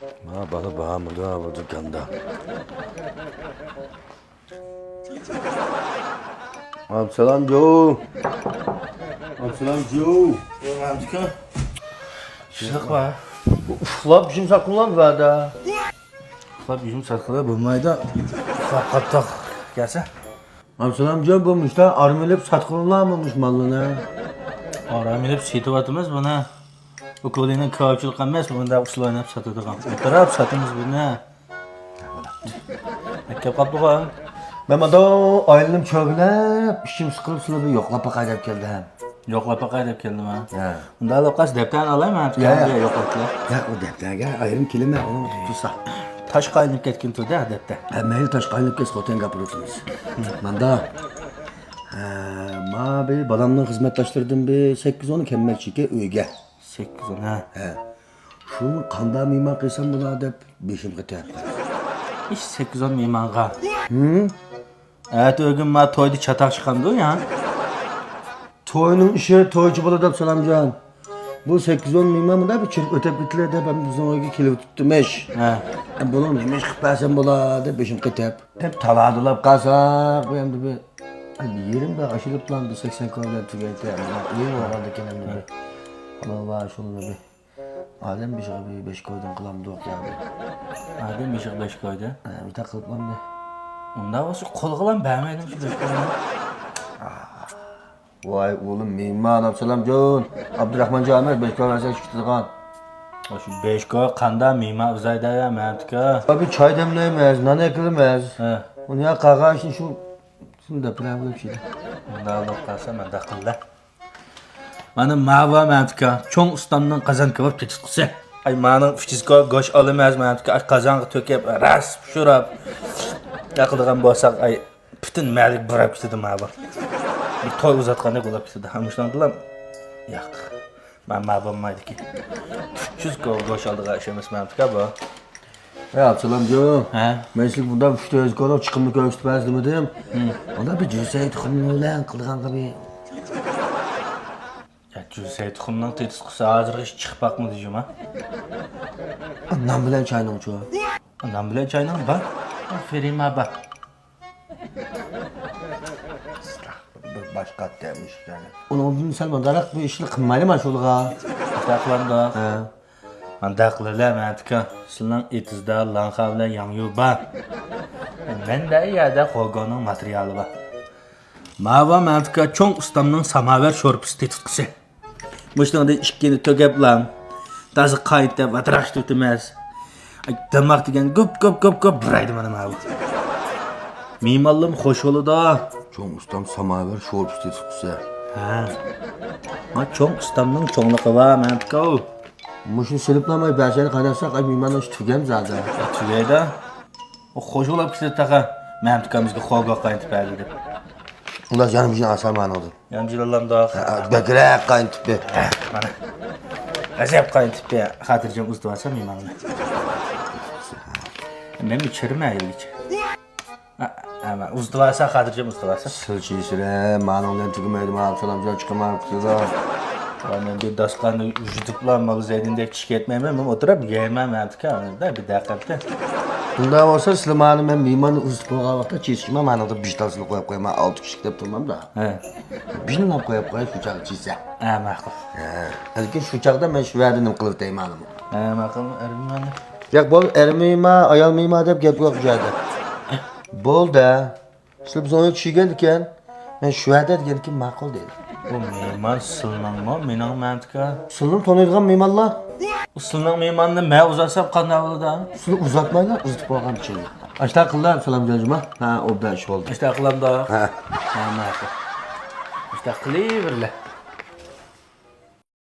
Ha bana bağımlı ha bu dükkanda. Absalam Joe. Absalam Joe. Mamtika. Sıkma. Uflab bizim sakınlar var da. Uflab bizim sakınlar bulmaydı. Uflab kaptak. Gelse. Absalam Joe bulmuşlar. Armelip satkınlanmamış malına. Aram edip setip atımız buna. Bu kolinin kavçılık emas, bunda usul oynayıp satadigan. O'tirib satamiz buni. Maktab qaptiga. Ben de aylanıp çögülep, işim sıkılıp sılıp yoklap bakacak geldim. Yo'qlab baqay deb keldim ha. Ha. Unda aloqasi debdan olayman. Ya. Yo'qotlar. Ya o defterge ayrım kelime onu tutsa. Tosh qaylinib ketgan turdi adabda. Mayli tosh qaynab kes xotin gapiribsiz. Manda ma bir balamdan xizmatlaştırdım bir 8-10 kemmelchike uyga. 8 ha. He. Şunu qanda mimar qilsam bo'lar deb beshim qityapti. Ish 8 mehmonga. O'g'im ma to'yda chataq chiqamdi ya. Toyning ishi toychi bola deb Salamjon. Bu 8-10 mimar da bir chirib o'tib ketdilar deb ham bizning uyga kelib tutdimesh. Ha. Buni nima ish qilib bersam bo'lar deb beshim qityap. Hep taladilab qalsak, bu endi bir yerim de aşılıp lan bir 80 kavga tügetti yani. İyi var da kendim de. Allah var şunu bir. Adem bir şey bir 5 koydun kılam yok ya. Adem eshik 5 koydi. Bir takılıp lan de. Unda bo'lsa qo'l qilam bermaydim shu 5 koyni. Vay oğlum mimman Absalamjon. Abdurahmon Jamir 5 koy versen çıktıgan. Shu 5 koy qanda mehmon uzayda ya mentika. Abi çay demleyemez, nane ekilmez. Ha. Onu ya kağa işin şunu da plan bir şey. Unda olib qolsa menda qildi. Mana mava mentika cho'ng ustamdan qozon kebab ketishqisi. Ay mani 300 koy go'sht olmaz mentika qozonga to'kib ras pishirib. Yaqilgan bo'lsak ay butun malik burab ketdi mava. Bir to'y uzatgandek bo'lib ketdi. Hamishlandilar. Yo'q. Men ma'lummaydiki. 300 koy go'sht oldiga ishimiz mentika bu. Ya Absalamjon. Ha? Meşlik bundan 300 koy çıkımlı köştümezdim dedim. Onda bir cüsey tıkımlı olan kılgan gibi. Ya Jusey tuxumning tetisqisi hozirga chiqib baqmi deyman ha. Ondan bilen çayını uçuyor. Ondan bilan chaynan bor. Ferima bor. Bir başka demiş yani. Onu Selman darak bir işini kımmaylı mı şulga? Taqlanda. He. Manda qillar mentika. Sizning etizda lanxa bilan yangyu bor. Menda yerda qo'lgoning materiali bor. Mava mentika cho'ng ustamning samovar sho'rpisi tetisqisi. Mushunda ikkini to'gab lan. Tazi qayta vatrash tutmas. Damaq degan ko'p buraydi mana mava. Mehmonlarım xo'sh bo'ldi. Çoğun ustam samaver şorp istedik Ha. Ma cho'ng ustamning cho'ngligi va mentika. Muşun siliplamay beşeri kaynarsak ay mimanın şu tügem zaten. Tugayda. O xo'sh bo'lib ketdi taqa. Mentikamizga xo'ga qaytib berdi deb. Ular canım için asar mani oldu. Yamjilallamda. Bekrek kayıntıp be. Mana. Azab qaytib ber. Xotirjam uzdivarsa mehmonlar. Men ichirmaylik. Ama uzdivarsa xotirjam uzdivarsa. Sılçı işire mani olan tügümeydim Absalamjon çıkamayıp kızı. Men bir dasqani yutiblanma o'zingdek chiqib ketmayman. Men o'tirib yeyman mentika. Bir daqiqada. Bunda olsa Süleyman'ın ben mimanı uzun koyduğu vakti çizgime mani oldu bir tasını koyup koyma 6 kişi de durmam da. Ha. Bir ne koyup koyup şu çağı çizse. Ha, ma'qul. Hadi ki şu çağda ben şu verdiğim kılıf deyim hanımı. Ha, ma'qul. Ermani. Ya bol ermeyma, ayal miyma deyip gep yok jayda. Bol da. Süleyman sonra kişi gelirken ben şu verdi dedi ki makul değil. Bu mehmon silmanmi? Mening mentika. Süleyman tanıyırgan mimallah. Usulning mehmonni men uzatsam qanday bo'ladi? Süleyman uzatmayla uzatıp koygan bir şey. Açta kıllar Süleyman ha o beş oldu. İşte qilamda. Ha. Ha, ma'qul. İşte qilaverlar.